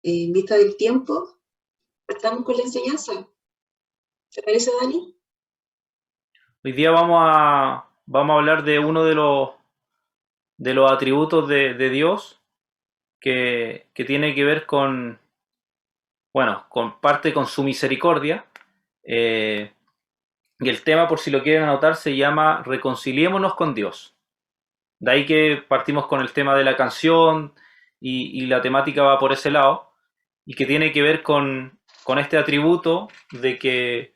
en vista del tiempo, estamos con la enseñanza. ¿Te parece, Dani? Hoy día vamos a hablar de uno de los atributos de Dios que tiene que ver con, bueno, con parte con su misericordia. eh, y el tema, por si lo quieren anotar, se llama Reconciliémonos con Dios. De ahí que partimos con el tema de la canción y la temática va por ese lado y que tiene que ver con este atributo de que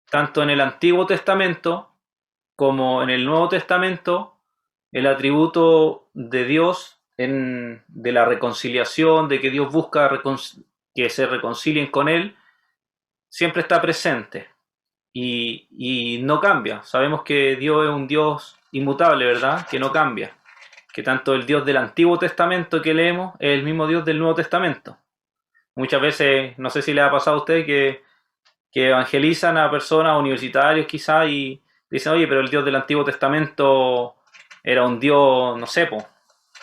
tanto en el Antiguo Testamento como en el Nuevo Testamento, el atributo de Dios, de la reconciliación, de que Dios busca que se reconcilien con Él, siempre está presente y no cambia. Sabemos que Dios es un Dios inmutable, ¿verdad? Que no cambia. Que tanto el Dios del Antiguo Testamento que leemos es el mismo Dios del Nuevo Testamento. Muchas veces, no sé si le ha pasado a usted que evangelizan a personas, universitarios quizás, y dicen, oye, pero el Dios del Antiguo Testamento era un Dios, no sé, po,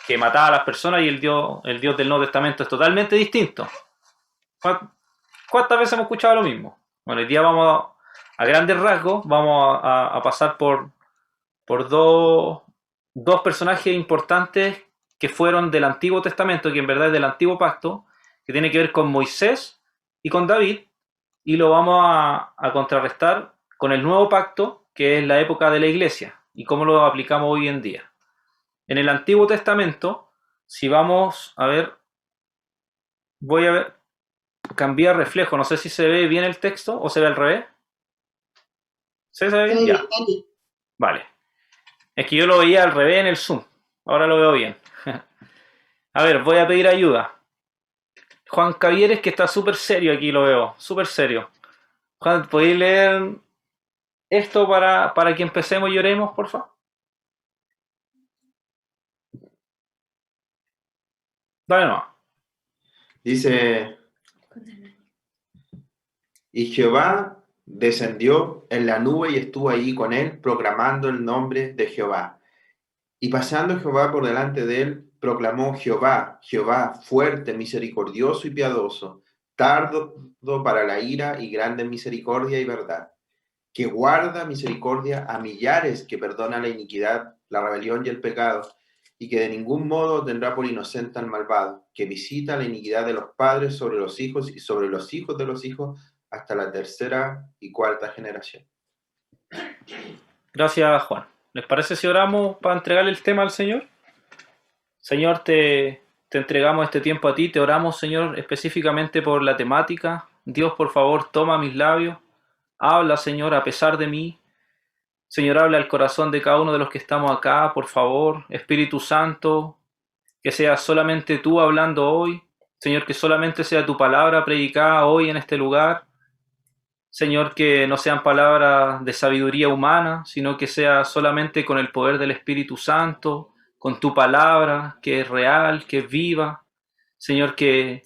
que mataba a las personas y el Dios del Nuevo Testamento es totalmente distinto. ¿Cuántas veces hemos escuchado lo mismo? Bueno, hoy día a grandes rasgos, vamos a pasar por dos personajes importantes que fueron del Antiguo Testamento, que en verdad es del Antiguo Pacto, que tiene que ver con Moisés y con David, y lo vamos a contrarrestar con el nuevo pacto, que es la época de la iglesia, y cómo lo aplicamos hoy en día. En el Antiguo Testamento, si vamos a ver, voy a ver, cambiar reflejo, no sé si se ve bien el texto o se ve al revés. ¿Se ve bien? Ya, Dani. vale. Es que yo lo veía al revés en el Zoom, ahora lo veo bien. A ver, voy a pedir ayuda. Juan Cavieres, que está súper serio aquí, lo veo, súper serio. Juan, ¿podéis leer esto para que empecemos y oremos, por favor? Dale no. Dice, y Jehová descendió en la nube y estuvo allí con él, proclamando el nombre de Jehová. Y pasando Jehová por delante de él, proclamó Jehová, Jehová, fuerte, misericordioso y piadoso, tardo para la ira y grande en misericordia y verdad, que guarda misericordia a millares, que perdona la iniquidad, la rebelión y el pecado, y que de ningún modo tendrá por inocente al malvado, que visita la iniquidad de los padres sobre los hijos y sobre los hijos de los hijos hasta la tercera y cuarta generación. Gracias, Juan. ¿Les parece si oramos para entregarle el tema al Señor? Señor, te entregamos este tiempo a ti, te oramos, Señor, específicamente por la temática. Dios, por favor, toma mis labios, habla, Señor, a pesar de mí. Señor, habla al corazón de cada uno de los que estamos acá, por favor. Espíritu Santo, que sea solamente tú hablando hoy. Señor, que solamente sea tu palabra predicada hoy en este lugar. Señor, que no sean palabras de sabiduría humana, sino que sea solamente con el poder del Espíritu Santo, con tu palabra, que es real, que es viva. Señor, que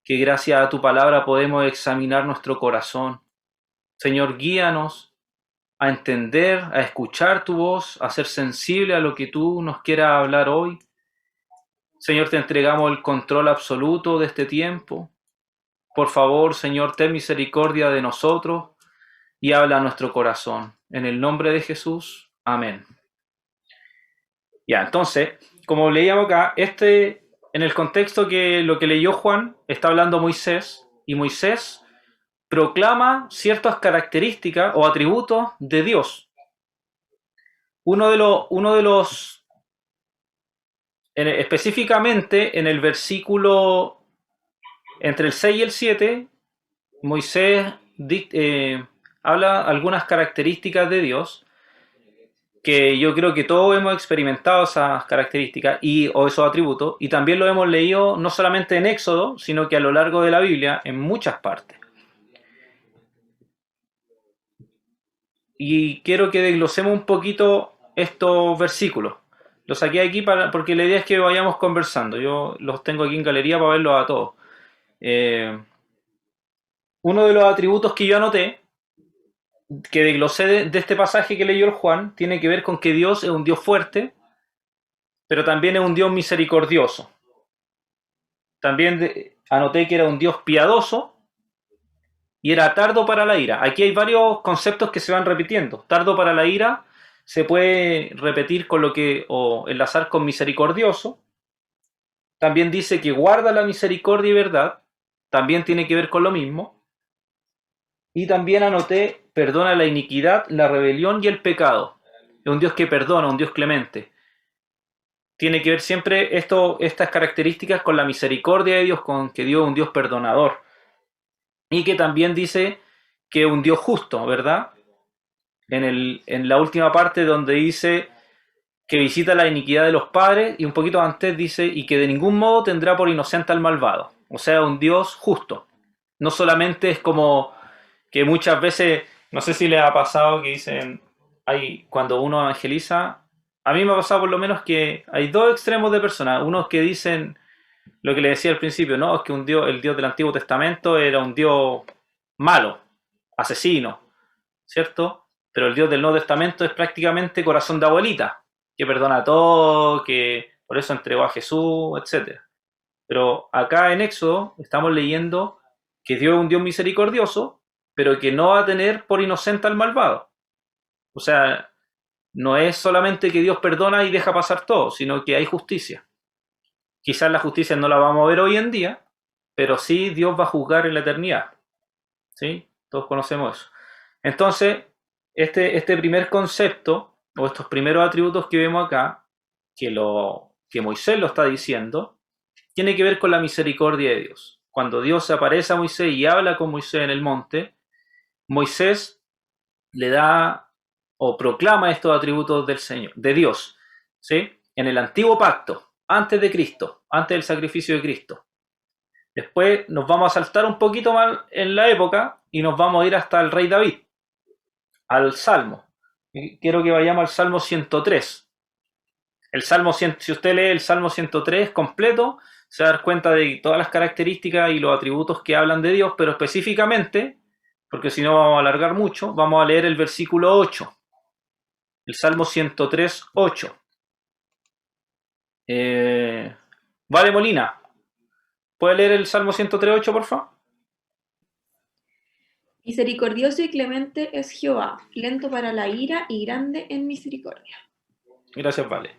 gracias a tu palabra podemos examinar nuestro corazón. Señor, guíanos a entender, a escuchar tu voz, a ser sensible a lo que tú nos quieras hablar hoy. Señor, te entregamos el control absoluto de este tiempo. Por favor, Señor, ten misericordia de nosotros y habla a nuestro corazón. En el nombre de Jesús, amén. Ya, entonces, como leíamos acá, en el contexto que lo que leyó Juan, está hablando Moisés, y Moisés proclama ciertas características o atributos de Dios. Específicamente en el versículo entre el 6 y el 7, Moisés habla algunas características de Dios que yo creo que todos hemos experimentado esas características o esos atributos, y también lo hemos leído no solamente en Éxodo, sino que a lo largo de la Biblia en muchas partes. Y quiero que desglosemos un poquito estos versículos. Los saqué aquí porque la idea es que vayamos conversando. Yo los tengo aquí en galería para verlos a todos. Uno de los atributos que yo anoté, que desglosé de este pasaje que leyó el Juan, tiene que ver con que Dios es un Dios fuerte, pero también es un Dios misericordioso. También anoté que era un Dios piadoso y era tardo para la ira. Aquí hay varios conceptos que se van repitiendo. Tardo para la ira se puede repetir con lo que, o enlazar con misericordioso. También dice que guarda la misericordia y verdad. También tiene que ver con lo mismo. Y también anoté, perdona la iniquidad, la rebelión y el pecado. Es un Dios que perdona, un Dios clemente. Tiene que ver siempre estas características con la misericordia de Dios, con que Dios es un Dios perdonador. Y que también dice que es un Dios justo, ¿verdad? En la última parte donde dice que visita la iniquidad de los padres, y un poquito antes dice, y que de ningún modo tendrá por inocente al malvado. O sea, un Dios justo. No solamente es como que muchas veces, no sé si les ha pasado que dicen, cuando uno evangeliza, a mí me ha pasado por lo menos que hay dos extremos de personas. Unos que dicen lo que le decía al principio, no, es que el Dios del Antiguo Testamento era un Dios malo, asesino, ¿cierto? Pero el Dios del Nuevo Testamento es prácticamente corazón de abuelita, que perdona todo, que por eso entregó a Jesús, etc. Pero acá en Éxodo estamos leyendo que Dios es un Dios misericordioso, pero que no va a tener por inocente al malvado. O sea, no es solamente que Dios perdona y deja pasar todo, sino que hay justicia. Quizás la justicia no la vamos a ver hoy en día, pero sí Dios va a juzgar en la eternidad. ¿Sí? Todos conocemos eso. Entonces, este primer concepto, o estos primeros atributos que vemos acá, que Moisés lo está diciendo, tiene que ver con la misericordia de Dios. Cuando Dios se aparece a Moisés y habla con Moisés en el monte, Moisés le da o proclama estos atributos del Señor, de Dios, ¿sí? En el antiguo pacto, antes de Cristo, antes del sacrificio de Cristo. Después nos vamos a saltar un poquito más en la época y nos vamos a ir hasta el rey David, al Salmo. Quiero que vayamos al Salmo 103. El Salmo 100, si usted lee el Salmo 103 completo, se va a dar cuenta de todas las características y los atributos que hablan de Dios, pero específicamente, porque si no vamos a alargar mucho, vamos a leer el versículo 8. El Salmo 103, 8. Vale, Molina, ¿puede leer el Salmo 103, 8, por favor? Misericordioso y clemente es Jehová, lento para la ira y grande en misericordia. Gracias, Vale.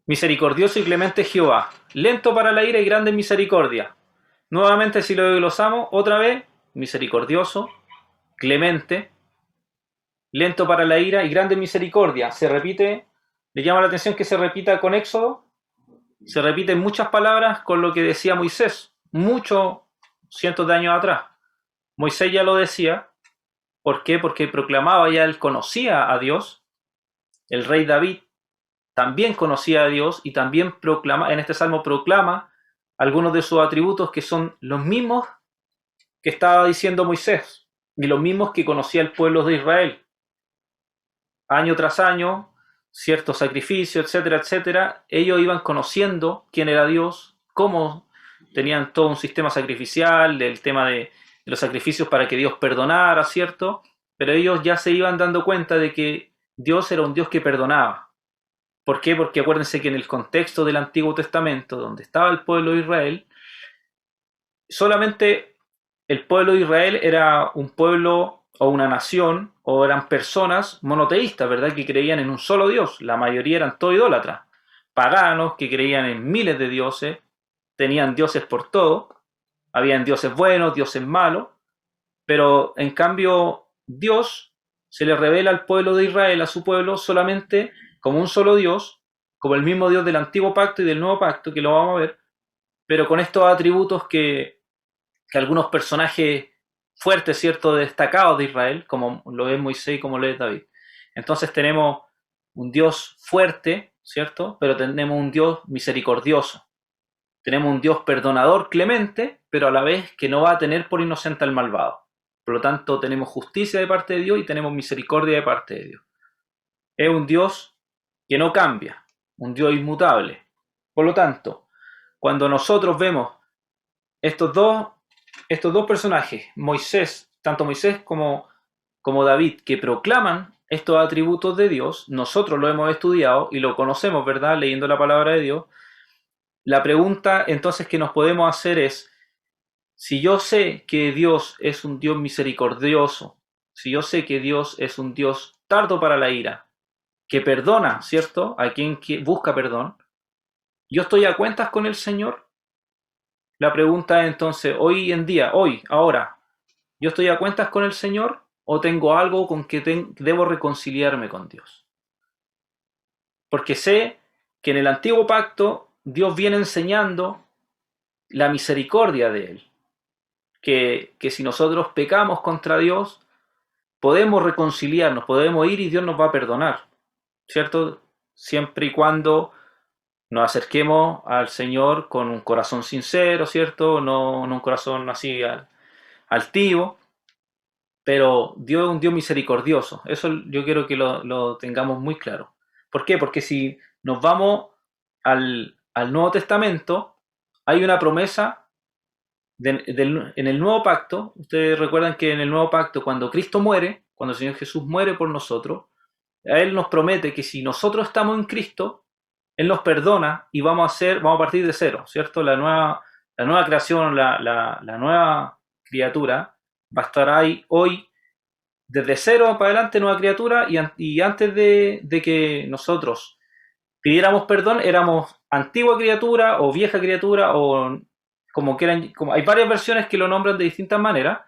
Misericordioso y clemente es Jehová, lento para la ira y grande en misericordia. Nuevamente, si lo desglosamos, otra vez, misericordioso, clemente, lento para la ira y grande en misericordia. Se repite, le llama la atención que se repita con Éxodo, se repiten muchas palabras con lo que decía Moisés, muchos cientos de años atrás. Moisés ya lo decía. ¿Por qué? Porque proclamaba, ya él conocía a Dios. El rey David también conocía a Dios y también proclama, en este salmo proclama algunos de sus atributos que son los mismos que estaba diciendo Moisés y los mismos que conocía el pueblo de Israel. Año tras año, ciertos sacrificios, etcétera, etcétera, ellos iban conociendo quién era Dios, cómo tenían todo un sistema sacrificial, del tema de los sacrificios para que Dios perdonara, ¿cierto? Pero ellos ya se iban dando cuenta de que Dios era un Dios que perdonaba. ¿Por qué? Porque acuérdense que en el contexto del Antiguo Testamento, donde estaba el pueblo de Israel, solamente el pueblo de Israel era un pueblo o una nación, o eran personas monoteístas, ¿verdad? Que creían en un solo Dios. La mayoría eran todo idólatras. Paganos que creían en miles de dioses, tenían dioses por todo, habían dioses buenos, dioses malos, pero en cambio Dios se le revela al pueblo de Israel, a su pueblo, solamente como un solo Dios, como el mismo Dios del Antiguo Pacto y del Nuevo Pacto, que lo vamos a ver, pero con estos atributos que algunos personajes fuertes, ¿cierto?, destacados de Israel, como lo es Moisés y como lo es David. Entonces tenemos un Dios fuerte, ¿cierto?, pero tenemos un Dios misericordioso. Tenemos un Dios perdonador, clemente, pero a la vez que no va a tener por inocente al malvado. Por lo tanto, tenemos justicia de parte de Dios y tenemos misericordia de parte de Dios. Es un Dios que no cambia, un Dios inmutable. Por lo tanto, cuando nosotros vemos estos dos personajes, Moisés, tanto Moisés como David, que proclaman estos atributos de Dios, nosotros lo hemos estudiado y lo conocemos, ¿verdad?, leyendo la palabra de Dios, la pregunta entonces que nos podemos hacer es, si yo sé que Dios es un Dios misericordioso, si yo sé que Dios es un Dios tardo para la ira, que perdona, ¿cierto? A quien busca perdón, ¿yo estoy a cuentas con el Señor? La pregunta es entonces, hoy en día, hoy, ahora, ¿yo estoy a cuentas con el Señor o tengo algo con que debo reconciliarme con Dios? Porque sé que en el antiguo pacto Dios viene enseñando la misericordia de Él. Que si nosotros pecamos contra Dios, podemos reconciliarnos, podemos ir y Dios nos va a perdonar, ¿cierto? Siempre y cuando nos acerquemos al Señor con un corazón sincero, ¿cierto? No un corazón así altivo, pero Dios es un Dios misericordioso. Eso yo quiero que lo tengamos muy claro. ¿Por qué? Porque si nos vamos al Nuevo Testamento, hay una promesa en el Nuevo Pacto. Ustedes recuerdan que en el Nuevo Pacto, cuando Cristo muere, cuando el Señor Jesús muere por nosotros, a Él nos promete que si nosotros estamos en Cristo, Él nos perdona y vamos a partir de cero, ¿cierto? La nueva creación, la nueva criatura va a estar ahí hoy, desde cero para adelante, nueva criatura, y antes de que nosotros pidiéramos perdón, éramos antigua criatura o vieja criatura, o como quieran, como hay varias versiones que lo nombran de distintas maneras,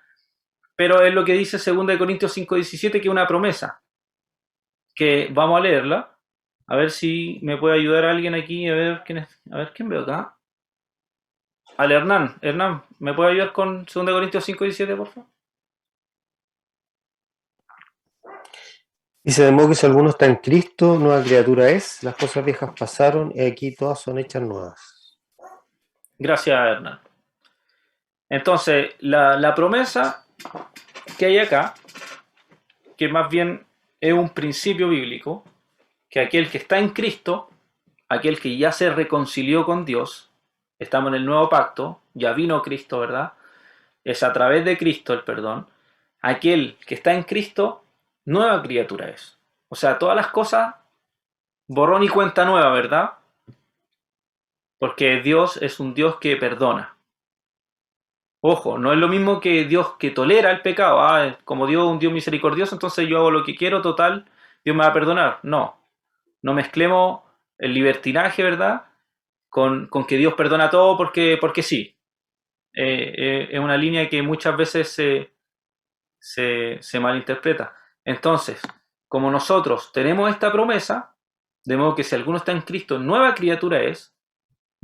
pero es lo que dice 2 Corintios 5:17, que es una promesa, que vamos a leerla, a ver si me puede ayudar alguien aquí, a ver quién veo acá. Al Hernán, ¿me puede ayudar con 2 Corintios 5:17, por favor? Dice, de modo que si alguno está en Cristo, nueva criatura es, las cosas viejas pasaron y aquí todas son hechas nuevas. Gracias, Hernán. Entonces, la promesa que hay acá, que más bien es un principio bíblico, que aquel que está en Cristo, aquel que ya se reconcilió con Dios, estamos en el nuevo pacto, ya vino Cristo, ¿verdad? Es a través de Cristo el perdón. Aquel que está en Cristo, nueva criatura es. O sea, todas las cosas, borrón y cuenta nueva, ¿verdad? Porque Dios es un Dios que perdona. Ojo, no es lo mismo que Dios que tolera el pecado. Como Dios es un Dios misericordioso, entonces yo hago lo que quiero, total, Dios me va a perdonar. No mezclemos el libertinaje, ¿verdad? Con que Dios perdona todo porque sí. Es una línea que muchas veces se malinterpreta. Entonces, como nosotros tenemos esta promesa, de modo que si alguno está en Cristo, nueva criatura es.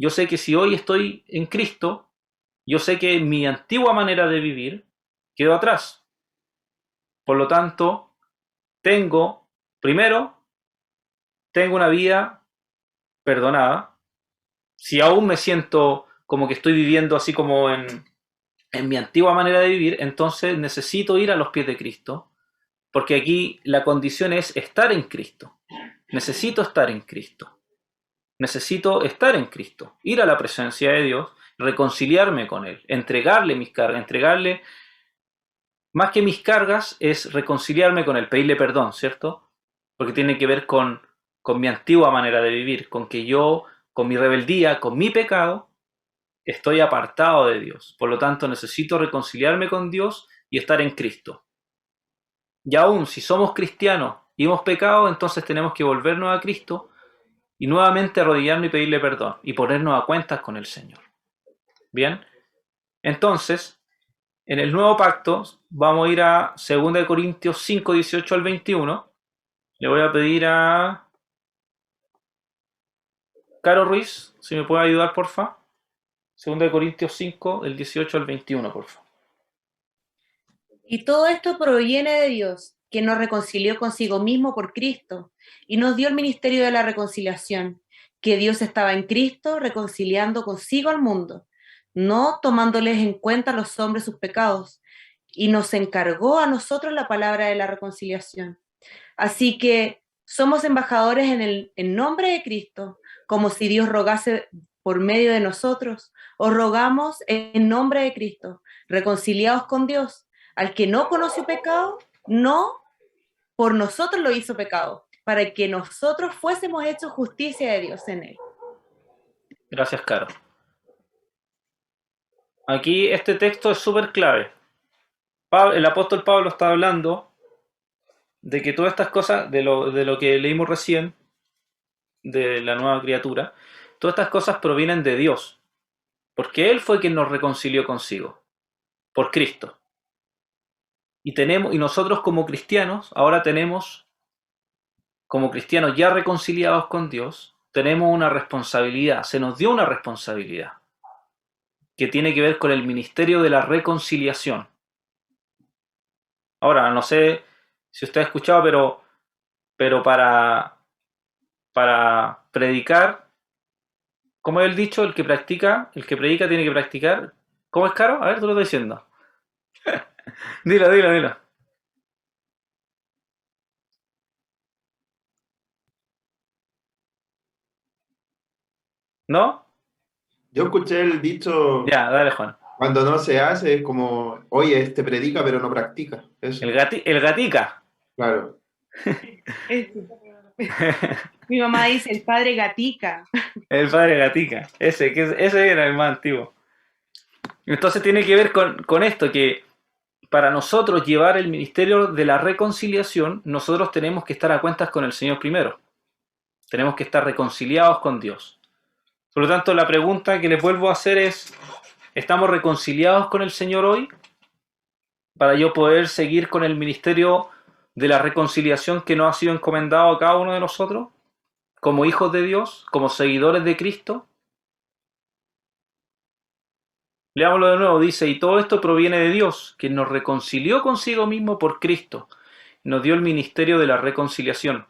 Yo sé que si hoy estoy en Cristo, yo sé que mi antigua manera de vivir quedó atrás. Por lo tanto, tengo una vida perdonada. Si aún me siento como que estoy viviendo así como en mi antigua manera de vivir, entonces necesito ir a los pies de Cristo, porque aquí la condición es estar en Cristo. Necesito estar en Cristo. Necesito estar en Cristo, ir a la presencia de Dios, reconciliarme con Él, entregarle mis cargas, más que mis cargas, es reconciliarme con Él, pedirle perdón, ¿cierto? Porque tiene que ver con mi antigua manera de vivir, con que yo, con mi rebeldía, con mi pecado, estoy apartado de Dios. Por lo tanto, necesito reconciliarme con Dios y estar en Cristo. Y aún si somos cristianos y hemos pecado, entonces tenemos que volvernos a Cristo y nuevamente arrodillarnos y pedirle perdón y ponernos a cuentas con el Señor. Bien, entonces, en el nuevo pacto vamos a ir a 2 Corintios 5, 18 al 21. Le voy a pedir a Caro Ruiz, si me puede ayudar, porfa. 2 Corintios 5, del 18 al 21, porfa. Y todo esto proviene de Dios, que nos reconcilió consigo mismo por Cristo y nos dio el ministerio de la reconciliación, que Dios estaba en Cristo reconciliando consigo al mundo, no tomándoles en cuenta a los hombres sus pecados, y nos encargó a nosotros la palabra de la reconciliación. Así que somos embajadores en nombre de Cristo, como si Dios rogase por medio de nosotros. Os rogamos en nombre de Cristo, reconciliados con Dios. Al que no conoció pecado, no por nosotros lo hizo pecado, para que nosotros fuésemos hechos justicia de Dios en él. Gracias, Caro. Aquí este texto es súper clave. El apóstol Pablo está hablando de que todas estas cosas, de lo que leímos recién, de la nueva criatura, todas estas cosas provienen de Dios, porque Él fue quien nos reconcilió consigo, por Cristo. Y nosotros como cristianos, ahora tenemos, como cristianos ya reconciliados con Dios, tenemos una responsabilidad, se nos dio una responsabilidad, que tiene que ver con el ministerio de la reconciliación. Ahora, no sé si usted ha escuchado, pero para predicar, ¿cómo es el dicho? El que predica tiene que practicar. ¿Cómo es, Caro? A ver, tú lo estás diciendo. Dilo. ¿No? Yo escuché el dicho, Ya, dale, Juan. cuando no se hace, es como, oye, este predica pero no practica. Eso, El gatica. claro. Mi mamá dice el padre gatica. El padre gatica. Ese era el más antiguo. Entonces tiene que ver con esto, que para nosotros llevar el ministerio de la reconciliación, nosotros tenemos que estar a cuentas con el Señor primero. Tenemos que estar reconciliados con Dios. Por lo tanto, la pregunta que les vuelvo a hacer es, ¿estamos reconciliados con el Señor hoy? Para yo poder seguir con el ministerio de la reconciliación que nos ha sido encomendado a cada uno de nosotros, como hijos de Dios, como seguidores de Cristo. Leámoslo de nuevo, dice, y todo esto proviene de Dios, quien nos reconcilió consigo mismo por Cristo, nos dio el ministerio de la reconciliación,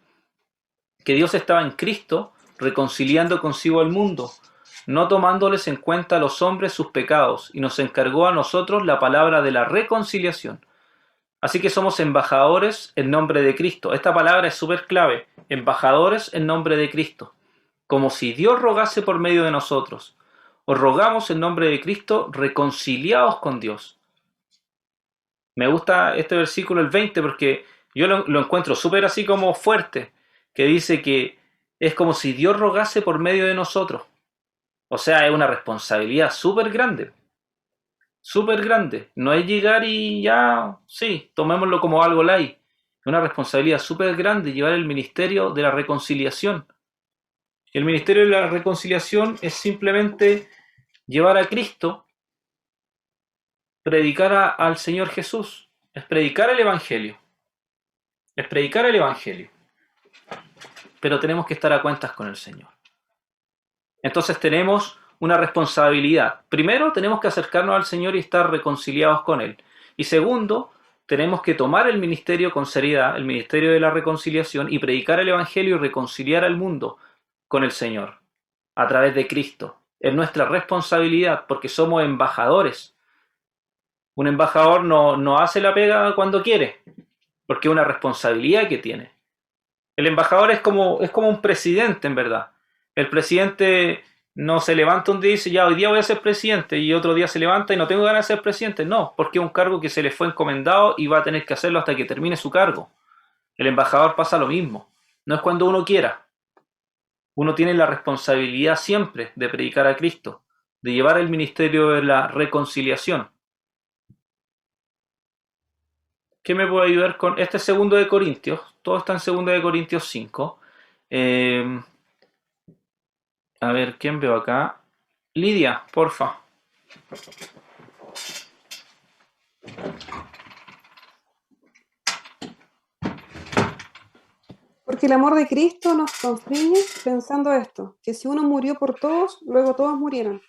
que Dios estaba en Cristo reconciliando consigo al mundo, no tomándoles en cuenta a los hombres sus pecados, y nos encargó a nosotros la palabra de la reconciliación. Así que somos embajadores en nombre de Cristo. Esta palabra es súper clave, embajadores en nombre de Cristo, como si Dios rogase por medio de nosotros. Os rogamos en nombre de Cristo, reconciliados con Dios. Me gusta este versículo, el 20, porque yo lo encuentro súper así como fuerte, que dice que es como si Dios rogase por medio de nosotros. O sea, es una responsabilidad súper grande. Súper grande. No es llegar y ya, sí, tomémoslo como algo light. Es una responsabilidad súper grande llevar el ministerio de la reconciliación. El ministerio de la reconciliación es simplemente llevar a Cristo, predicar al Señor Jesús, es predicar el Evangelio. Es predicar el Evangelio. Pero tenemos que estar a cuentas con el Señor. Entonces tenemos una responsabilidad. Primero, tenemos que acercarnos al Señor y estar reconciliados con Él. Y segundo, tenemos que tomar el ministerio con seriedad, el ministerio de la reconciliación, y predicar el Evangelio y reconciliar al mundo con el Señor, a través de Cristo. Es nuestra responsabilidad porque somos embajadores. Un embajador no hace la pega cuando quiere, porque es una responsabilidad que tiene. El embajador es como un presidente, en verdad. El presidente no se levanta un día y dice, ya, hoy día voy a ser presidente, y otro día se levanta y no tengo ganas de ser presidente. No, porque es un cargo que se le fue encomendado y va a tener que hacerlo hasta que termine su cargo. El embajador pasa lo mismo. No es cuando uno quiera. Uno tiene la responsabilidad siempre de predicar a Cristo, de llevar el ministerio de la reconciliación. ¿Qué me puede ayudar con este segundo de Corintios? Todo está en segundo de Corintios 5. A ver, ¿quién veo acá? Lidia, porfa. Porque el amor de Cristo nos constriñe pensando esto, que si uno murió por todos, luego todos murieron.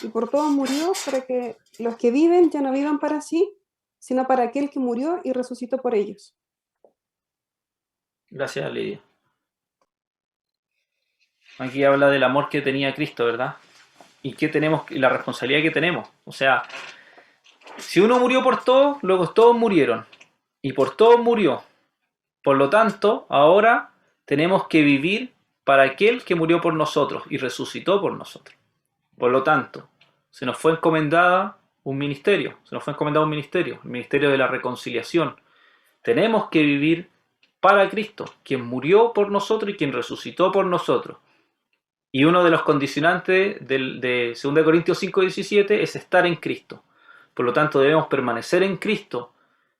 Y por todos murió para que los que viven ya no vivan para sí, sino para aquel que murió y resucitó por ellos. Gracias, Lidia. Aquí habla del amor que tenía Cristo, ¿verdad? Y la responsabilidad que tenemos. O sea, si uno murió por todos, luego todos murieron. Y por todos murió. Por lo tanto, ahora tenemos que vivir para aquel que murió por nosotros y resucitó por nosotros. Por lo tanto, se nos fue encomendado un ministerio, el ministerio de la reconciliación. Tenemos que vivir para Cristo, quien murió por nosotros y quien resucitó por nosotros. Y uno de los condicionantes de 2 Corintios 5:17 es estar en Cristo. Por lo tanto, debemos permanecer en Cristo,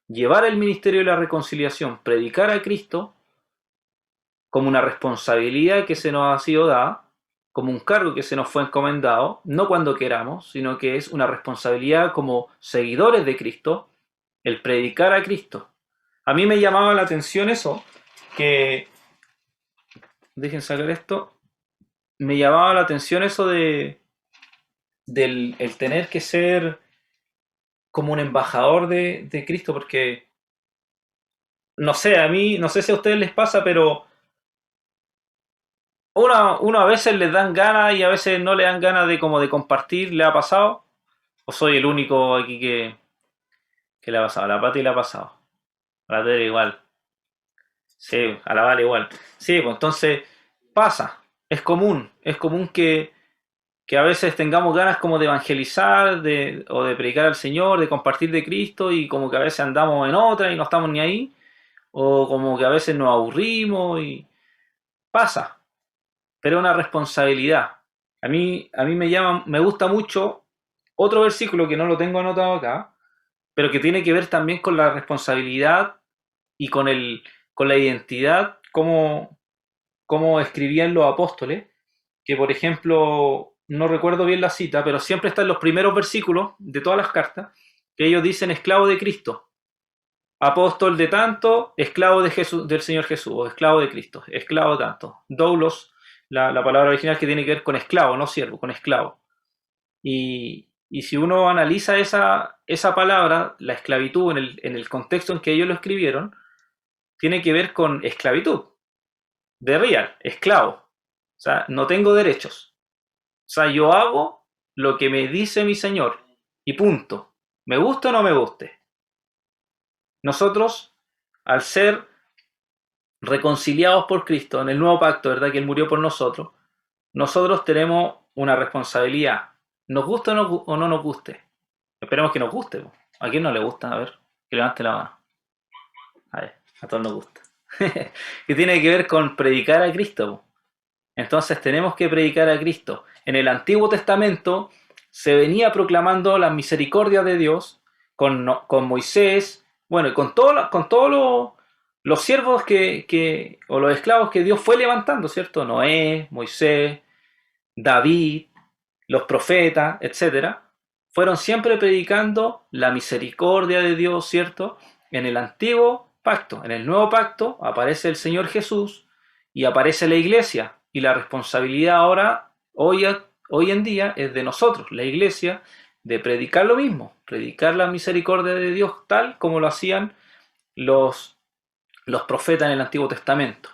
llevar el ministerio de la reconciliación, predicar a Cristo como una responsabilidad que se nos ha sido dada, como un cargo que se nos fue encomendado, no cuando queramos, sino que es una responsabilidad como seguidores de Cristo, el predicar a Cristo. A mí me llamaba la atención eso, que, dejen sacar esto, me llamaba la atención eso del el tener que ser como un embajador de Cristo, porque, no sé, a mí, no sé si a ustedes les pasa, pero uno a veces les dan ganas y a veces no le dan ganas de como de compartir. ¿Le ha pasado? ¿O soy el único aquí que le ha pasado? A la Pati le ha pasado. A la Tere igual. Sí, a la Vale igual. Sí, pues entonces pasa. Es común que a veces tengamos ganas como de evangelizar o de predicar al Señor, de compartir de Cristo y como que a veces andamos en otra y no estamos ni ahí. O como que a veces nos aburrimos y pasa. Pero es una responsabilidad. A mí me gusta mucho otro versículo que no lo tengo anotado acá, pero que tiene que ver también con la responsabilidad y con la identidad, como escribían los apóstoles, que por ejemplo, no recuerdo bien la cita, pero siempre está en los primeros versículos de todas las cartas, que ellos dicen esclavo de Cristo, apóstol de tanto, esclavo de Jesús, del Señor Jesús, o esclavo de Cristo, esclavo de tanto. Doulos, la palabra original que tiene que ver con esclavo, no siervo, con esclavo. Y si uno analiza esa palabra, la esclavitud, en el contexto en que ellos lo escribieron, tiene que ver con esclavitud, de real, esclavo. O sea, no tengo derechos. O sea, yo hago lo que me dice mi Señor y punto. Me guste o no me guste. Nosotros, al ser reconciliados por Cristo en el nuevo pacto, ¿verdad? Que Él murió por nosotros, nosotros tenemos una responsabilidad. Nos guste o no nos guste. Esperemos que nos guste. ¿A quién no le gusta? A ver, que levante la mano. A ver, a todos nos gusta. Que tiene que ver con predicar a Cristo. Entonces tenemos que predicar a Cristo. En el Antiguo Testamento se venía proclamando la misericordia de Dios con Moisés, bueno, y con todos los siervos o los esclavos que Dios fue levantando, ¿cierto? Noé, Moisés, David, los profetas, etcétera, fueron siempre predicando la misericordia de Dios, ¿cierto? En el antiguo pacto. En el nuevo pacto aparece el Señor Jesús y aparece la iglesia. Y la responsabilidad ahora, hoy en día, es de nosotros, la iglesia, de predicar lo mismo, predicar la misericordia de Dios tal como lo hacían los profetas en el Antiguo Testamento.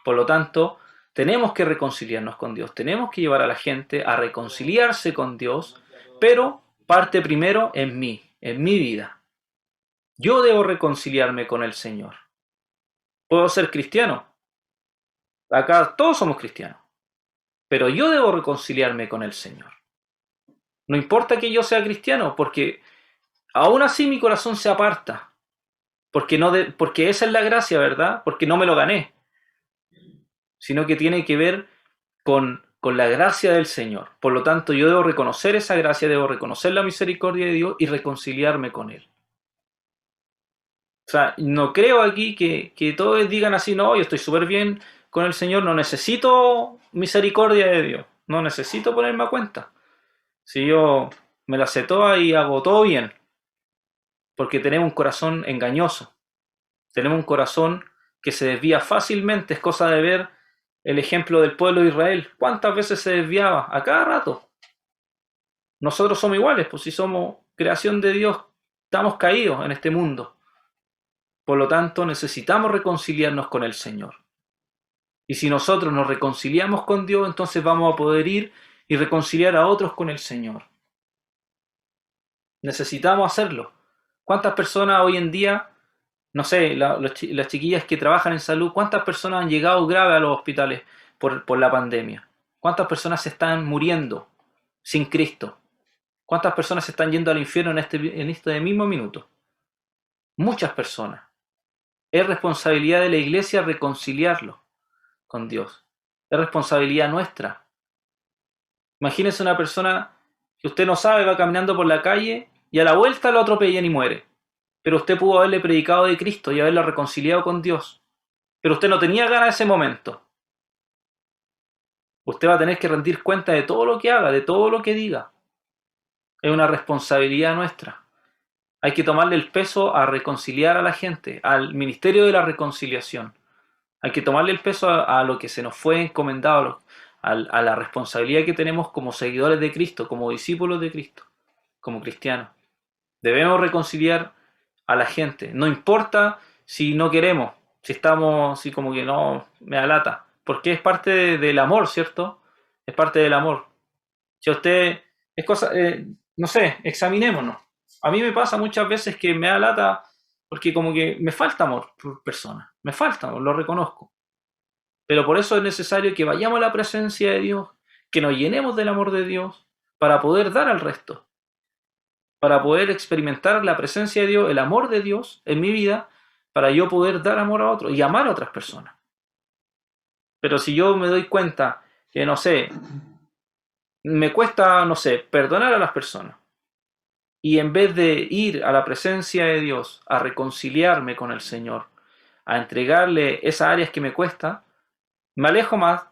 Por lo tanto, tenemos que reconciliarnos con Dios, tenemos que llevar a la gente a reconciliarse con Dios, pero parte primero en mí, en mi vida. Yo debo reconciliarme con el Señor. ¿Puedo ser cristiano? Acá todos somos cristianos, pero yo debo reconciliarme con el Señor. No importa que yo sea cristiano, porque aún así mi corazón se aparta, porque esa es la gracia, ¿verdad? Porque no me lo gané, sino que tiene que ver con la gracia del Señor. Por lo tanto, yo debo reconocer esa gracia, debo reconocer la misericordia de Dios y reconciliarme con Él. O sea, no creo aquí que todos digan así, no, yo estoy súper bien con el Señor, no necesito misericordia de Dios, no necesito ponerme a cuenta. Si yo me la sé toda y hago todo bien, porque tenemos un corazón engañoso, tenemos un corazón que se desvía fácilmente. Es cosa de ver el ejemplo del pueblo de Israel. ¿Cuántas veces se desviaba? A cada rato. Nosotros somos iguales, pues si somos creación de Dios, estamos caídos en este mundo. Por lo tanto, necesitamos reconciliarnos con el Señor. Y si nosotros nos reconciliamos con Dios, entonces vamos a poder ir y reconciliar a otros con el Señor. Necesitamos hacerlo. ¿Cuántas personas hoy en día, no sé, las chiquillas que trabajan en salud, cuántas personas han llegado graves a los hospitales por la pandemia? ¿Cuántas personas se están muriendo sin Cristo? ¿Cuántas personas se están yendo al infierno en este mismo minuto? Muchas personas. Es responsabilidad de la iglesia reconciliarlo con Dios. Es responsabilidad nuestra. Imagínense una persona que usted no sabe, va caminando por la calle y a la vuelta lo atropellan y muere. Pero usted pudo haberle predicado de Cristo y haberlo reconciliado con Dios. Pero usted no tenía ganas en ese momento. Usted va a tener que rendir cuenta de todo lo que haga, de todo lo que diga. Es una responsabilidad nuestra. Hay que tomarle el peso a reconciliar a la gente, al ministerio de la reconciliación. Hay que tomarle el peso a lo que se nos fue encomendado, a la responsabilidad que tenemos como seguidores de Cristo, como discípulos de Cristo, como cristianos. Debemos reconciliar a la gente. No importa si no queremos, si estamos así como que no, me da lata. Porque es parte del amor, ¿cierto? Es parte del amor. Si usted, es cosa, no sé, examinémonos. A mí me pasa muchas veces que me da lata porque como que me falta amor por personas. Me falta amor, lo reconozco. Pero por eso es necesario que vayamos a la presencia de Dios, que nos llenemos del amor de Dios para poder dar al resto. Para poder experimentar la presencia de Dios, el amor de Dios en mi vida, para yo poder dar amor a otros y amar a otras personas. Pero si yo me doy cuenta que, no sé, me cuesta, no sé, perdonar a las personas, y en vez de ir a la presencia de Dios, a reconciliarme con el Señor, a entregarle esas áreas que me cuesta, me alejo más,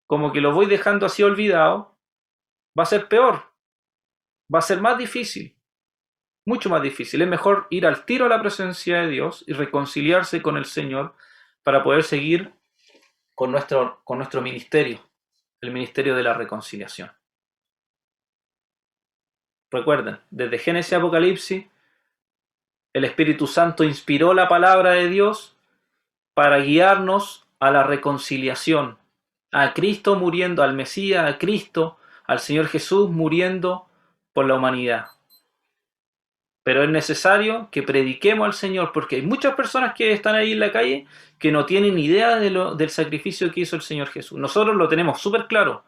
como que lo voy dejando así olvidado, va a ser peor, va a ser más difícil, mucho más difícil. Es mejor ir al tiro a la presencia de Dios y reconciliarse con el Señor para poder seguir con nuestro ministerio, el ministerio de la reconciliación. Recuerden, desde Génesis a Apocalipsis, el Espíritu Santo inspiró la palabra de Dios para guiarnos a la reconciliación, a Cristo muriendo, al Mesías, a Cristo, al Señor Jesús muriendo por la humanidad. Pero es necesario que prediquemos al Señor, porque hay muchas personas que están ahí en la calle que no tienen idea del sacrificio que hizo el Señor Jesús. Nosotros lo tenemos súper claro,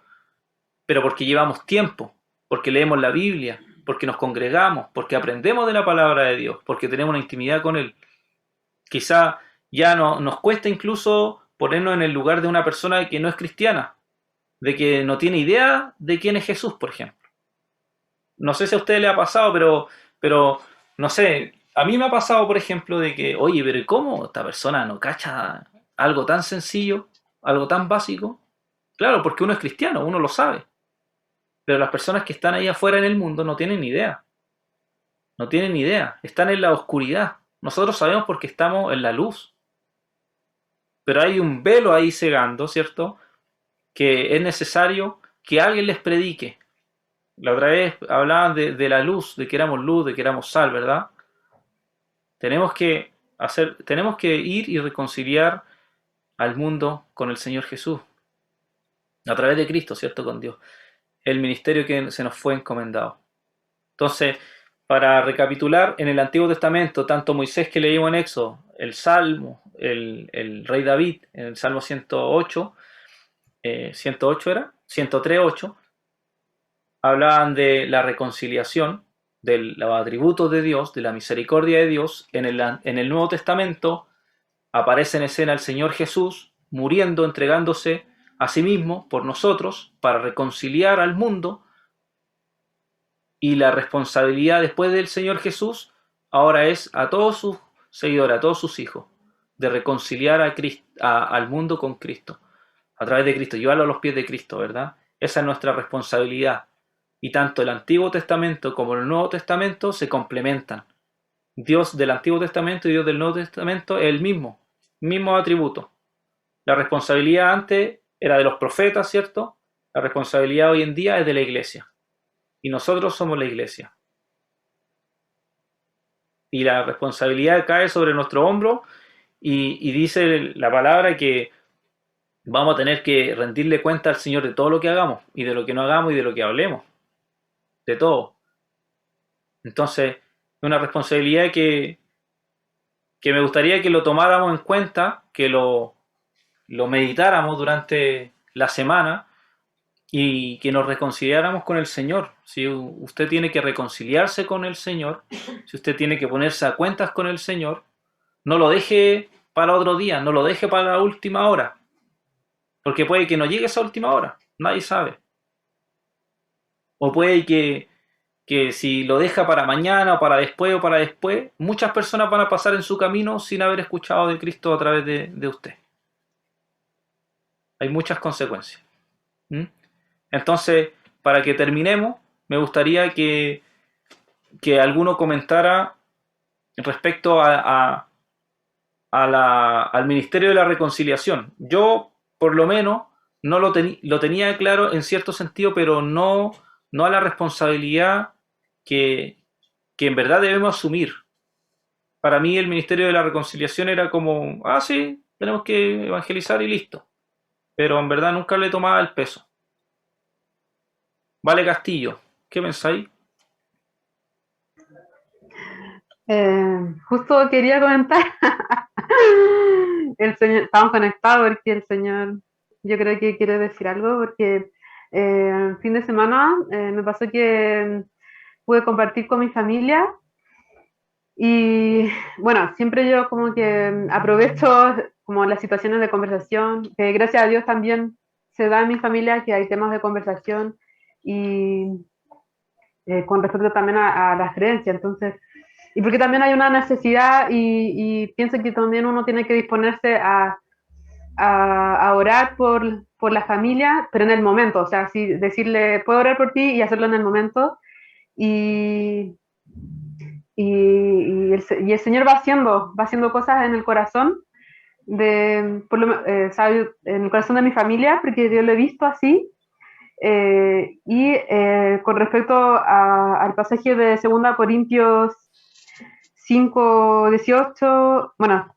pero porque llevamos tiempo, porque leemos la Biblia, porque nos congregamos, porque aprendemos de la palabra de Dios, porque tenemos una intimidad con Él. Quizá ya nos cuesta incluso ponernos en el lugar de una persona que no es cristiana, de que no tiene idea de quién es Jesús, por ejemplo. No sé si a usted le ha pasado, pero no sé, a mí me ha pasado, por ejemplo, de que, oye, pero ¿cómo esta persona no cacha algo tan sencillo, algo tan básico? Claro, porque uno es cristiano, uno lo sabe. Pero las personas que están ahí afuera en el mundo no tienen ni idea. No tienen ni idea. Están en la oscuridad. Nosotros sabemos porque estamos en la luz. Pero hay un velo ahí cegando, ¿cierto? Que es necesario que alguien les predique. La otra vez hablaban de la luz, de que éramos luz, de que éramos sal, ¿verdad? Tenemos que ir y reconciliar al mundo con el Señor Jesús. A través de Cristo, ¿cierto? Con Dios. El ministerio que se nos fue encomendado. Entonces, para recapitular, en el Antiguo Testamento, tanto Moisés que leímos en Éxodo, el Salmo, el rey David, en el Salmo 108, 108 era, 103.8, hablaban de la reconciliación, de los atributos de Dios, de la misericordia de Dios. En el Nuevo Testamento aparece en escena el Señor Jesús muriendo, entregándose a sí mismo por nosotros para reconciliar al mundo, y la responsabilidad después del Señor Jesús ahora es a todos sus seguidores, a todos sus hijos, de reconciliar al mundo con Cristo, a través de Cristo, llevarlo a los pies de Cristo, ¿verdad? Esa es nuestra responsabilidad, y tanto el Antiguo Testamento como el Nuevo Testamento se complementan. Dios del Antiguo Testamento y Dios del Nuevo Testamento es el mismo atributo. La responsabilidad antes era de los profetas, ¿cierto? La responsabilidad hoy en día es de la iglesia. Y nosotros somos la iglesia. Y la responsabilidad cae sobre nuestro hombro y dice la palabra que vamos a tener que rendirle cuenta al Señor de todo lo que hagamos y de lo que no hagamos y de lo que hablemos. De todo. Entonces, es una responsabilidad que me gustaría que lo tomáramos en cuenta, que lo meditáramos durante la semana y que nos reconciliáramos con el Señor. Si usted tiene que reconciliarse con el Señor, si usted tiene que ponerse a cuentas con el Señor, no lo deje para otro día, no lo deje para la última hora. Porque puede que no llegue esa última hora, nadie sabe. O puede que si lo deja para mañana o para después, muchas personas van a pasar en su camino sin haber escuchado de Cristo a través de usted. Hay muchas consecuencias. ¿Mm? Entonces, para que terminemos, me gustaría que alguno comentara respecto al Ministerio de la Reconciliación. Yo, por lo menos, no lo tenía claro en cierto sentido, pero no a la responsabilidad que en verdad debemos asumir. Para mí el Ministerio de la Reconciliación era como, sí, tenemos que evangelizar y listo. Pero en verdad nunca le tomaba el peso. Vale Castillo, ¿qué pensáis? Justo quería comentar, el señor, estamos conectados porque el señor, yo creo que quiere decir algo, porque el fin de semana me pasó que pude compartir con mi familia y bueno, siempre yo como que aprovecho como las situaciones de conversación, que gracias a Dios también se da en mi familia que hay temas de conversación y con respecto también a las creencias, entonces, y porque también hay una necesidad y pienso que también uno tiene que disponerse a orar por la familia, pero en el momento, o sea, así decirle, puedo orar por ti y hacerlo en el momento, y, y el Señor va haciendo cosas en el corazón, ¿sabe? En el corazón de mi familia, porque yo lo he visto así, con respecto al pasaje de 2 Corintios 5:18, bueno,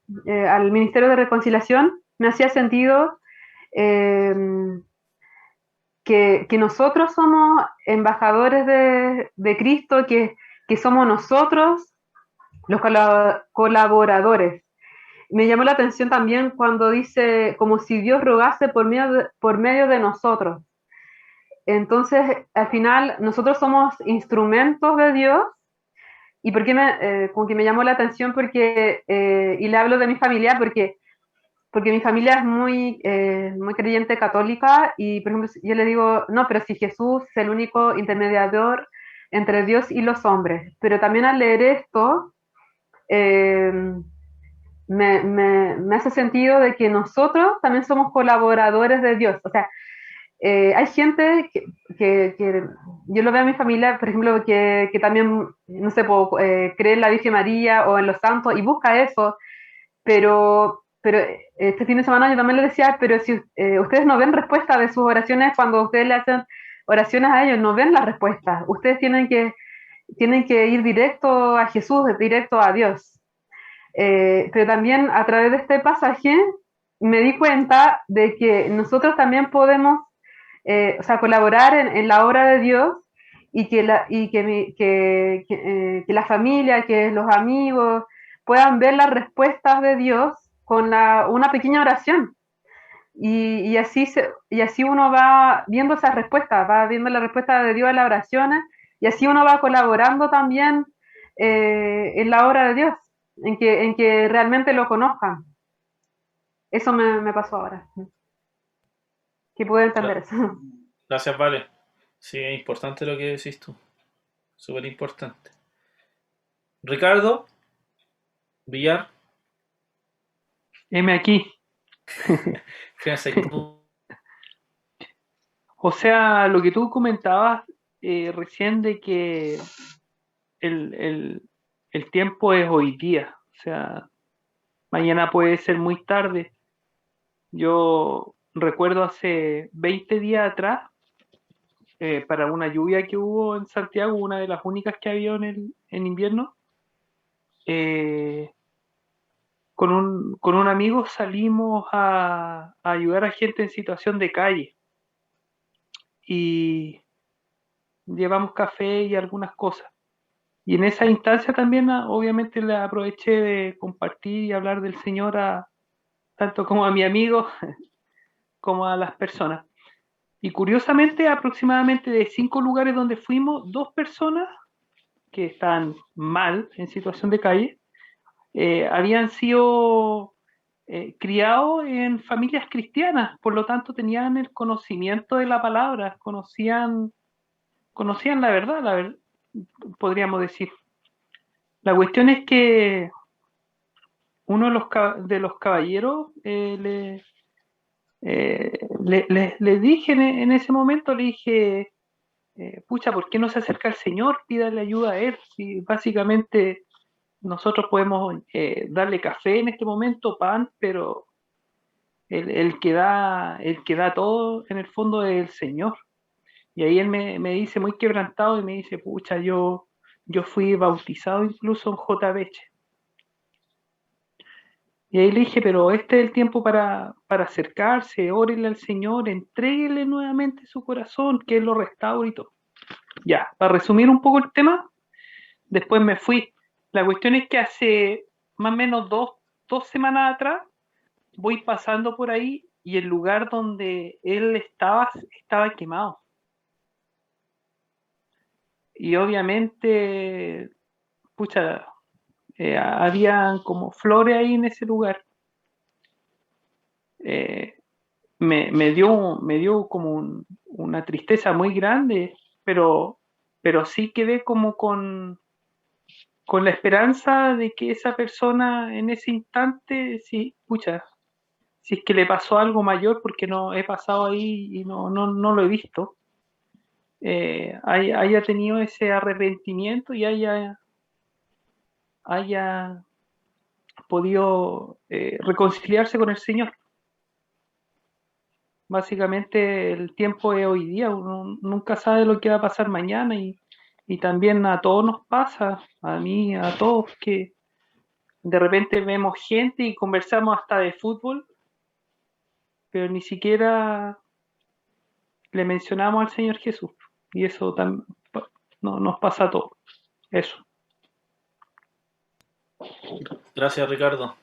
al Ministerio de Reconciliación, me hacía sentido eh, que nosotros somos embajadores de Cristo, que somos nosotros los colaboradores. Me llamó la atención también cuando dice, como si Dios rogase por medio de nosotros. Entonces, al final, nosotros somos instrumentos de Dios. ¿Y por qué como que me llamó la atención? Porque, y le hablo de mi familia, porque mi familia es muy creyente católica, y por ejemplo, yo le digo, no, pero si Jesús es el único intermediador entre Dios y los hombres. Pero también al leer esto, me hace sentido de que nosotros también somos colaboradores de Dios. O sea, hay gente que yo lo veo en mi familia, por ejemplo, que también, no sé, cree en la Virgen María o en los santos y busca eso, pero este fin de semana yo también le decía, pero si ustedes no ven respuesta de sus oraciones, cuando ustedes le hacen oraciones a ellos, no ven la respuesta. Ustedes tienen que ir directo a Jesús, directo a Dios. Pero también a través de este pasaje me di cuenta de que nosotros también podemos o sea, colaborar en la obra de Dios, y que la familia, que los amigos puedan ver las respuestas de Dios con una pequeña oración. Y así uno va viendo esas respuestas, va viendo la respuesta de Dios a las oraciones, y así uno va colaborando también en la obra de Dios, en que realmente lo conozcan. Eso me pasó ahora. Que puedo entender eso. Gracias, Vale. Sí, es importante lo que decís tú. Súper importante. Ricardo Villar. Heme aquí. Fíjense tú. O sea, lo que tú comentabas recién de que el tiempo es hoy día. O sea, mañana puede ser muy tarde. Yo recuerdo hace 20 días atrás, para una lluvia que hubo en Santiago, una de las únicas que había en invierno, con un amigo salimos a ayudar a gente en situación de calle. Y llevamos café y algunas cosas. Y en esa instancia también, obviamente, le aproveché de compartir y hablar del Señor tanto como a mi amigo como a las personas. Y curiosamente, aproximadamente de 5 lugares donde fuimos, 2 personas que estaban mal, en situación de calle, habían sido criados en familias cristianas, por lo tanto tenían el conocimiento de la palabra, conocían la verdad, podríamos decir. La cuestión es que uno de los caballeros le dije en ese momento, le dije, pucha, ¿por qué no se acerca al Señor? Pídale ayuda a Él. Si básicamente nosotros podemos darle café en este momento, pan, pero el que da todo en el fondo es el Señor. Y ahí él me dice muy quebrantado y me dice, pucha, yo fui bautizado incluso en JBH. Y ahí le dije, pero este es el tiempo para acercarse, órele al Señor, entréguele nuevamente su corazón, que Él lo restaure y todo. Ya, para resumir un poco el tema, después me fui. La cuestión es que hace más o menos dos semanas atrás, voy pasando por ahí y el lugar donde él estaba quemado. Y obviamente, pucha, había como flores ahí en ese lugar. Me dio como una tristeza muy grande, pero sí quedé como con la esperanza de que esa persona en ese instante, sí, pucha, si es que le pasó algo mayor, porque no he pasado ahí y no lo he visto, haya tenido ese arrepentimiento y haya podido reconciliarse con el Señor. Básicamente el tiempo es hoy día, uno nunca sabe lo que va a pasar mañana y también a todos nos pasa, a mí, a todos, que de repente vemos gente y conversamos hasta de fútbol, pero ni siquiera le mencionamos al Señor Jesús. Y eso no, nos pasa a todos. Eso. Gracias, Ricardo.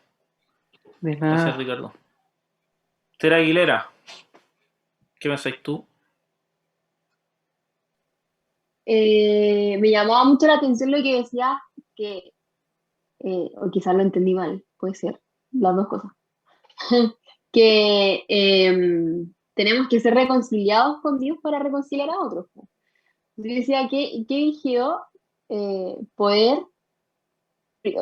De nada. Gracias, Ricardo. Tere Aguilera, ¿qué pensáis tú? Me llamaba mucho la atención lo que decías, que, o quizás lo entendí mal, puede ser, las dos cosas, que tenemos que ser reconciliados con Dios para reconciliar a otros. Po. Yo decía que dirigido poder,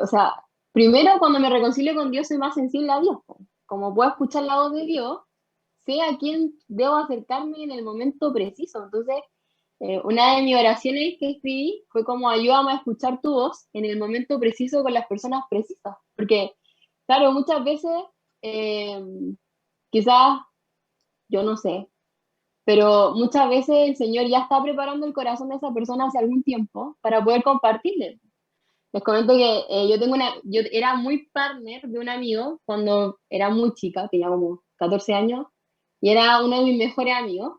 o sea, primero cuando me reconcilio con Dios soy más sensible a Dios, po. Como puedo escuchar la voz de Dios, sé a quién debo acercarme en el momento preciso. Entonces, una de mis oraciones que escribí fue como ayúdame a escuchar tu voz en el momento preciso con las personas precisas. Porque, claro, muchas veces, quizás, yo no sé, pero muchas veces el Señor ya está preparando el corazón de esa persona hace algún tiempo para poder compartirle. Les comento que yo era muy partner de un amigo cuando era muy chica, tenía como 14 años, y era uno de mis mejores amigos.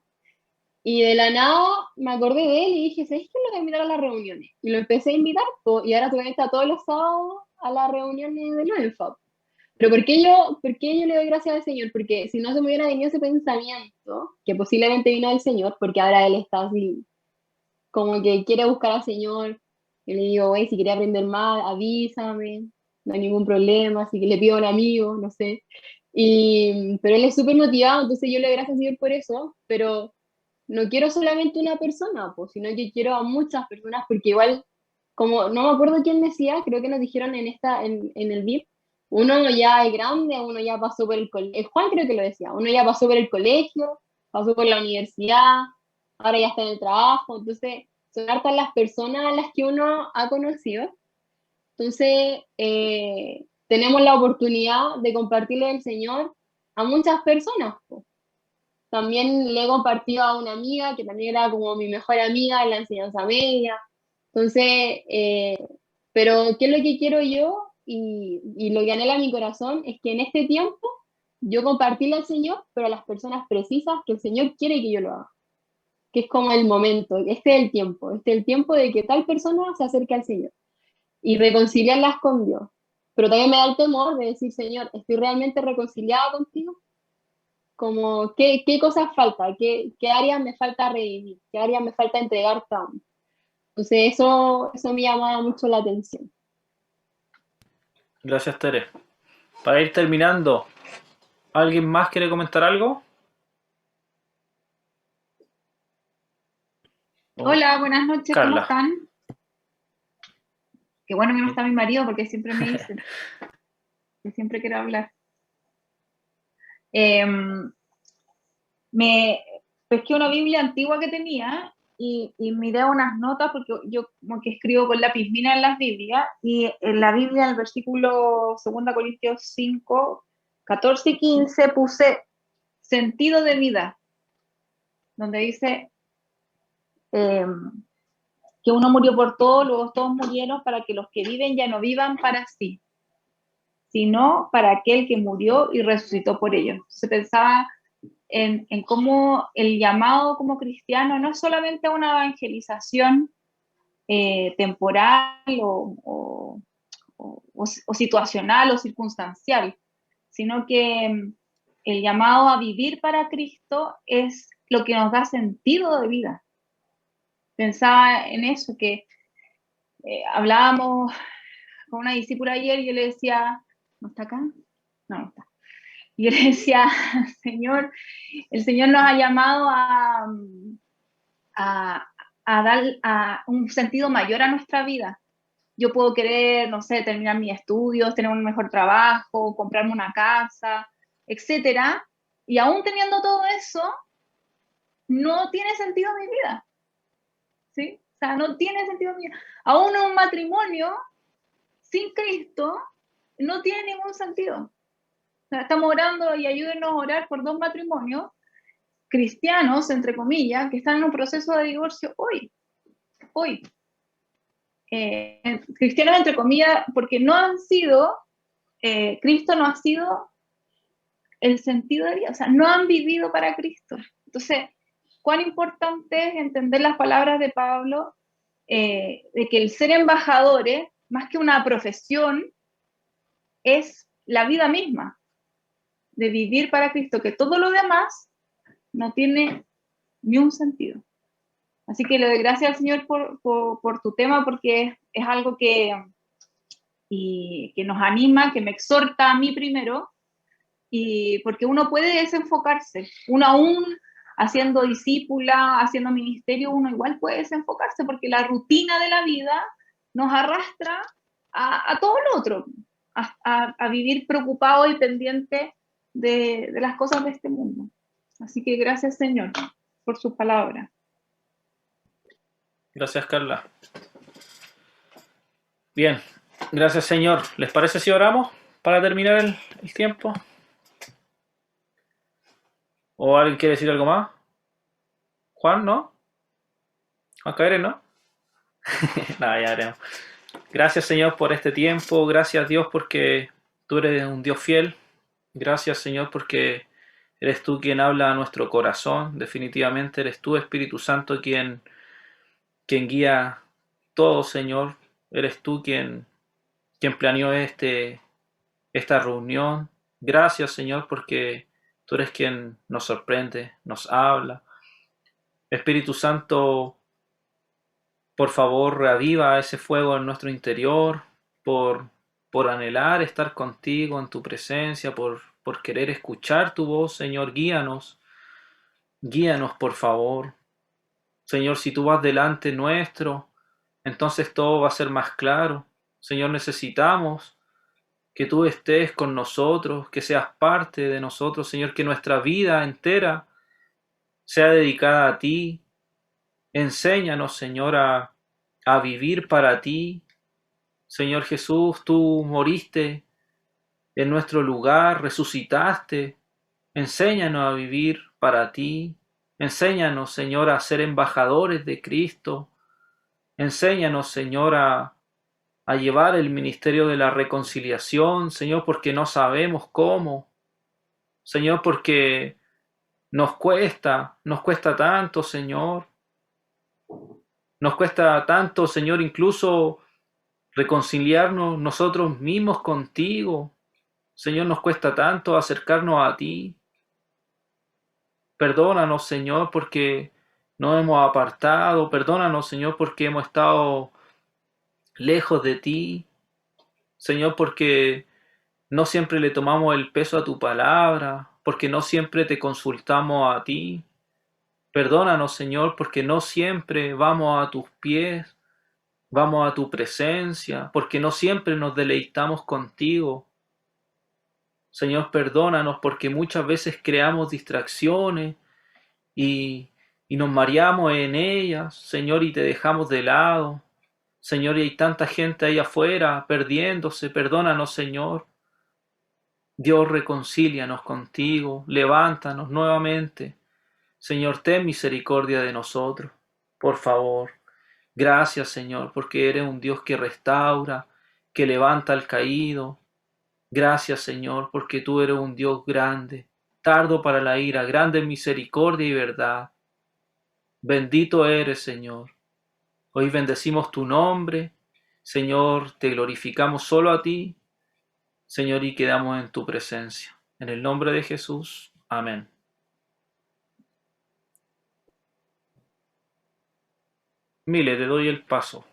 Y de la nada me acordé de él y dije, ¿sabes qué? Lo voy a invitar a las reuniones. Y lo empecé a invitar, y ahora se conecta todos los sábados a las reuniones de Nueva. Pero por qué yo le doy gracias al Señor? Porque si no se me hubiera venido ese pensamiento, que posiblemente vino del Señor, porque ahora él está así, como que quiere buscar al Señor, y le digo, güey, si quiere aprender más, avísame, no hay ningún problema, así que le pido a un amigo, no sé. Pero él es súper motivado, entonces yo le doy gracias al Señor por eso, pero no quiero solamente una persona, pues, sino que quiero a muchas personas, porque igual, como no me acuerdo quién decía, creo que nos dijeron en el VIP, uno ya es grande, uno ya pasó por el colegio, Juan creo que lo decía, uno ya pasó por el colegio, pasó por la universidad, ahora ya está en el trabajo, entonces son hartas las personas a las que uno ha conocido, entonces tenemos la oportunidad de compartirle el Señor a muchas personas, pues. También le he compartido a una amiga que también era como mi mejor amiga en la enseñanza media. Entonces, pero ¿qué es lo que quiero yo? Y lo que anhela mi corazón es que en este tiempo yo compartirle al Señor, pero a las personas precisas que el Señor quiere que yo lo haga. Que es como el momento, este es el tiempo de que tal persona se acerque al Señor y reconciliarlas con Dios. Pero también me da el temor de decir, Señor, ¿estoy realmente reconciliada contigo? Como qué cosas falta, qué áreas me falta revivir, qué áreas me falta entregar tanto. Entonces eso me llama mucho la atención. Gracias, Tere. Para ir terminando, ¿Alguien más quiere comentar algo? Hola, buenas noches, ¿cómo Carla. están? Qué bueno que no está mi marido porque siempre me dicen que siempre quiero hablar. Me pesqué una Biblia antigua que tenía y miré unas notas porque yo como que escribo con lápiz mina en las Biblias y en la Biblia, en el versículo 2 Corintios 5, 14 y 15 puse sentido de vida, donde dice que uno murió por todos, luego todos murieron para que los que viven ya no vivan para sí, sino para aquel que murió y resucitó por ellos. Se pensaba en cómo el llamado como cristiano no es solamente una evangelización temporal o situacional o circunstancial, sino que el llamado a vivir para Cristo es lo que nos da sentido de vida. Pensaba en eso, que hablábamos con una discípula ayer y yo le decía, ¿no está acá? No, no está. Y yo le decía, Señor, el Señor nos ha llamado a dar un sentido mayor a nuestra vida. Yo puedo querer, no sé, terminar mis estudios, tener un mejor trabajo, comprarme una casa, etcétera, y aún teniendo todo eso, no tiene sentido mi vida, ¿sí? O sea, no tiene sentido mi vida. Aún un matrimonio sin Cristo no tiene ningún sentido. O sea, estamos orando y ayúdenos a orar por 2 matrimonios cristianos, entre comillas, que están en un proceso de divorcio hoy. Cristianos, entre comillas, porque no han sido, Cristo no ha sido el sentido de vida, o sea, no han vivido para Cristo. Entonces, cuán importante es entender las palabras de Pablo, de que el ser embajadores, más que una profesión, es la vida misma, de vivir para Cristo, que todo lo demás no tiene ni un sentido. Así que le doy gracias al Señor por tu tema, porque es algo que nos anima, que me exhorta a mí primero, y porque uno puede desenfocarse. Uno aún haciendo discípula, haciendo ministerio, uno igual puede desenfocarse, porque la rutina de la vida nos arrastra a todo lo otro, a vivir preocupado y pendiente de las cosas de este mundo. Así que gracias, Señor, por sus palabras. Gracias, Carla. Bien, gracias, Señor. ¿Les parece si oramos para terminar el tiempo? ¿O alguien quiere decir algo más? ¿Juan, no? ¿Juan Caere, no? Nada, ya haremos. Gracias, Señor, por este tiempo. Gracias, Dios, porque tú eres un Dios fiel. Gracias, Señor, porque eres tú quien habla a nuestro corazón. Definitivamente eres tú, Espíritu Santo, quien guía todo, Señor. Eres tú quien planeó esta reunión. Gracias, Señor, porque tú eres quien nos sorprende, nos habla. Espíritu Santo, por favor, reaviva ese fuego en nuestro interior, por anhelar estar contigo en tu presencia, por querer escuchar tu voz, Señor. Guíanos, por favor. Señor, si tú vas delante nuestro, entonces todo va a ser más claro. Señor, necesitamos que tú estés con nosotros, que seas parte de nosotros, Señor, que nuestra vida entera sea dedicada a ti. Enséñanos, Señor, a vivir para ti. Señor Jesús, tú moriste en nuestro lugar, resucitaste. Enséñanos a vivir para ti. Enséñanos, Señor, a ser embajadores de Cristo. Enséñanos, Señor, a llevar el ministerio de la reconciliación, Señor, porque no sabemos cómo. Señor, porque nos cuesta tanto, Señor. Nos cuesta tanto, Señor, incluso reconciliarnos nosotros mismos contigo. Señor, nos cuesta tanto acercarnos a ti. Perdónanos, Señor, porque nos hemos apartado. Perdónanos, Señor, porque hemos estado lejos de ti. Señor, porque no siempre le tomamos el peso a tu palabra, porque no siempre te consultamos a ti. Perdónanos, Señor, porque no siempre vamos a tus pies, vamos a tu presencia, porque no siempre nos deleitamos contigo. Señor, perdónanos porque muchas veces creamos distracciones y nos mareamos en ellas, Señor, y te dejamos de lado. Señor, y hay tanta gente ahí afuera perdiéndose. Perdónanos, Señor. Dios, reconcílianos contigo, levántanos nuevamente. Señor, ten misericordia de nosotros, por favor. Gracias, Señor, porque eres un Dios que restaura, que levanta al caído. Gracias, Señor, porque tú eres un Dios grande, tardo para la ira, grande en misericordia y verdad. Bendito eres, Señor. Hoy bendecimos tu nombre. Señor, te glorificamos solo a ti. Señor, y quedamos en tu presencia. En el nombre de Jesús. Amén. Mile, te doy el paso.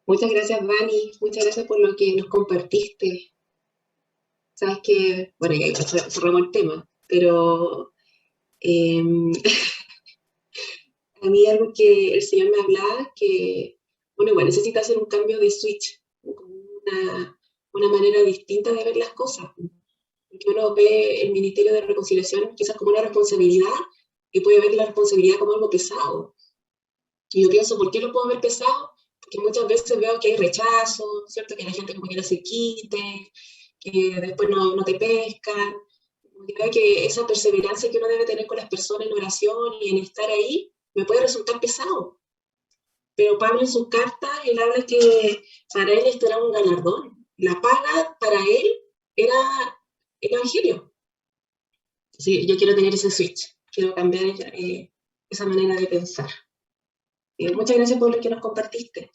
Muchas gracias, Dani. Muchas gracias por lo que nos compartiste. Sabes que, bueno, ya cerramos el tema, pero a mí algo que el Señor me hablaba, que, bueno, igual necesita hacer un cambio de switch, una manera distinta de ver las cosas. Porque uno ve el Ministerio de Reconciliación quizás como una responsabilidad y puede ver la responsabilidad como algo pesado. Y yo pienso, ¿por qué lo puedo ver pesado? Porque muchas veces veo que hay rechazo, ¿cierto? Que la gente como que no se quite, que después no te pescan. Creo que esa perseverancia que uno debe tener con las personas en oración y en estar ahí, me puede resultar pesado. Pero Pablo en sus cartas, él habla que para él esto era un galardón. La paga para él era el evangelio. Sí, yo quiero tener ese switch, quiero cambiar esa manera de pensar. Muchas gracias por lo que nos compartiste.